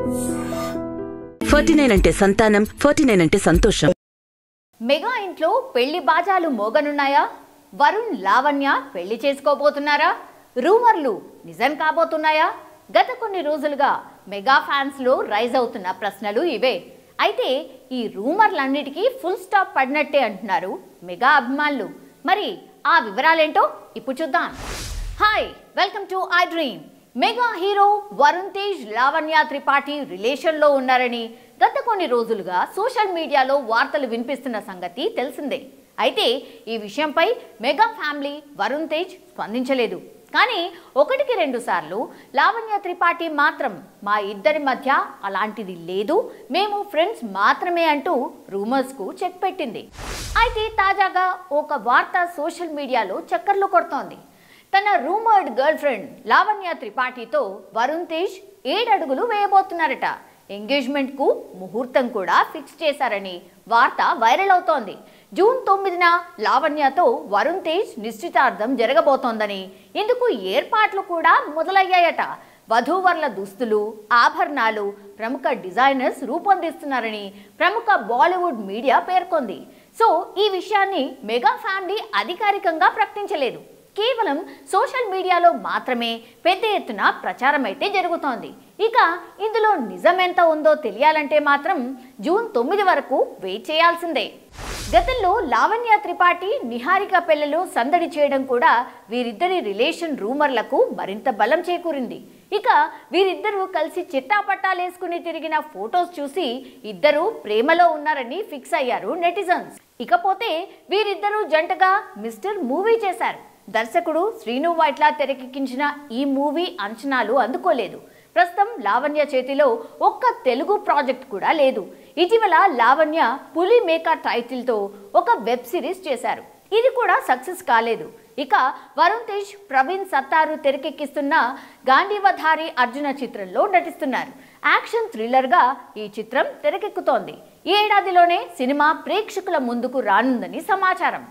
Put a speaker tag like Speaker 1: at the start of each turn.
Speaker 1: 49 అంటే సంతానం, 49 అంటే సంతోషం.
Speaker 2: మెగా ఇంట్లో పెళ్లి బాజాలు మోగనున్నాయా? వరుణ్ లావణ్య పెళ్లి చేసుకోబోతున్నారా? రూమర్లు నిజం కాబోతున్నాయా? గత కొన్ని రోజులుగా మెగా ఫ్యాన్స్ లో రైజ్ అవుతున్న ప్రశ్నలు ఇవే. అయితే ఈ రూమర్లన్నిటికీ ఫుల్ స్టాప్ పడినట్టే అంటున్నారు మెగా అభిమానులు. మరి ఆ వివరాలేంటో ఇప్పుడు చూద్దాం. Hi, welcome to I dream. Mega hero Varun Tej, Lavanya Tripathi రిలేషన్లో ఉన్నారని గత కొన్ని రోజులుగా సోషల్ మీడియాలో వార్తలు వినిపిస్తున్న సంగతి తెలిసిందే. అయితే ఈ విషయంపై మెగా ఫ్యామిలీ వరుణ్ తేజ్ స్పందించలేదు. కానీ ఒకటికి 2 సార్లు లావణ్య త్రిపాఠి మాత్రం మా ఇద్దరి మధ్య అలాంటిది లేదు, మేము ఫ్రెండ్స్ మాత్రమే అంటూ రూమర్స్కు చెక్ పెట్టింది. అయితే తాజాగా ఒక వార్త సోషల్ మీడియాలో చక్కర్లు కొడుతోంది. తన రూమర్డ్ గర్ల్ ఫ్రెండ్ లావణ్య త్రిపాఠితో వరుణ్ తేజ్ 7 అడుగులు వేయబోతున్నారట. ఎంగేజ్మెంట్కు ముహూర్తం కూడా ఫిక్స్ చేశారని వార్త వైరల్ అవుతోంది. జూన్ 9న లావణ్యతో వరుణ్ తేజ్ నిశ్చితార్థం జరగబోతోందని, ఇందుకు ఏర్పాట్లు కూడా మొదలయ్యాయట. వధూవరుల దుస్తులు, ఆభరణాలు ప్రముఖ డిజైనర్స్ రూపొందిస్తున్నారని ప్రముఖ బాలీవుడ్ మీడియా పేర్కొంది. సో ఈ విషయాన్ని మెగా ఫ్యామిలీ అధికారికంగా ప్రకటించలేదు. కేవలం సోషల్ మీడియాలో మాత్రమే పెద్ద ఎత్తున ప్రచారం అయితే జరుగుతోంది. ఇక ఇందులో నిజం ఎంత ఉందో తెలియాలంటే మాత్రం జూన్ 9 వరకు వెయిట్ చేయాల్సిందే. గతంలో లావణ్య త్రిపాఠి, నిహారిక పెళ్లలో సందడి చేయడం కూడా వీరిద్దరి రిలేషన్ రూమర్లకు మరింత బలం చేకూరింది. ఇక వీరిద్దరూ కలిసి చిట్టాపట్టాలేసుకుని తిరిగిన ఫొటోస్ చూసి ఇద్దరూ ప్రేమలో ఉన్నారని ఫిక్స్ అయ్యారు నెటిజన్స్. ఇకపోతే వీరిద్దరూ జంటగా మిస్టర్ మూవీ చేశారు. దర్శకుడు శ్రీను వైట్ల తెరకెక్కించిన ఈ మూవీ అంచనాలు అందుకోలేదు. ప్రస్తుతం లావణ్య చేతిలో ఒక్క తెలుగు ప్రాజెక్ట్ కూడా లేదు. ఇటీవల లావణ్య పులి మేక టైటిల్తో ఒక వెబ్ సిరీస్ చేశారు. ఇది కూడా సక్సెస్ కాలేదు. ఇక వరుణ్ తేజ్, ప్రవీణ్ సత్తారు తెరకెక్కిస్తున్న గాంధీవధారి అర్జున చిత్రంలో నటిస్తున్నారు. యాక్షన్ థ్రిల్లర్గా ఈ చిత్రం తెరకెక్కుతోంది. ఈ ఏడాదిలోనే సినిమా ప్రేక్షకుల ముందుకు రానుందని సమాచారం.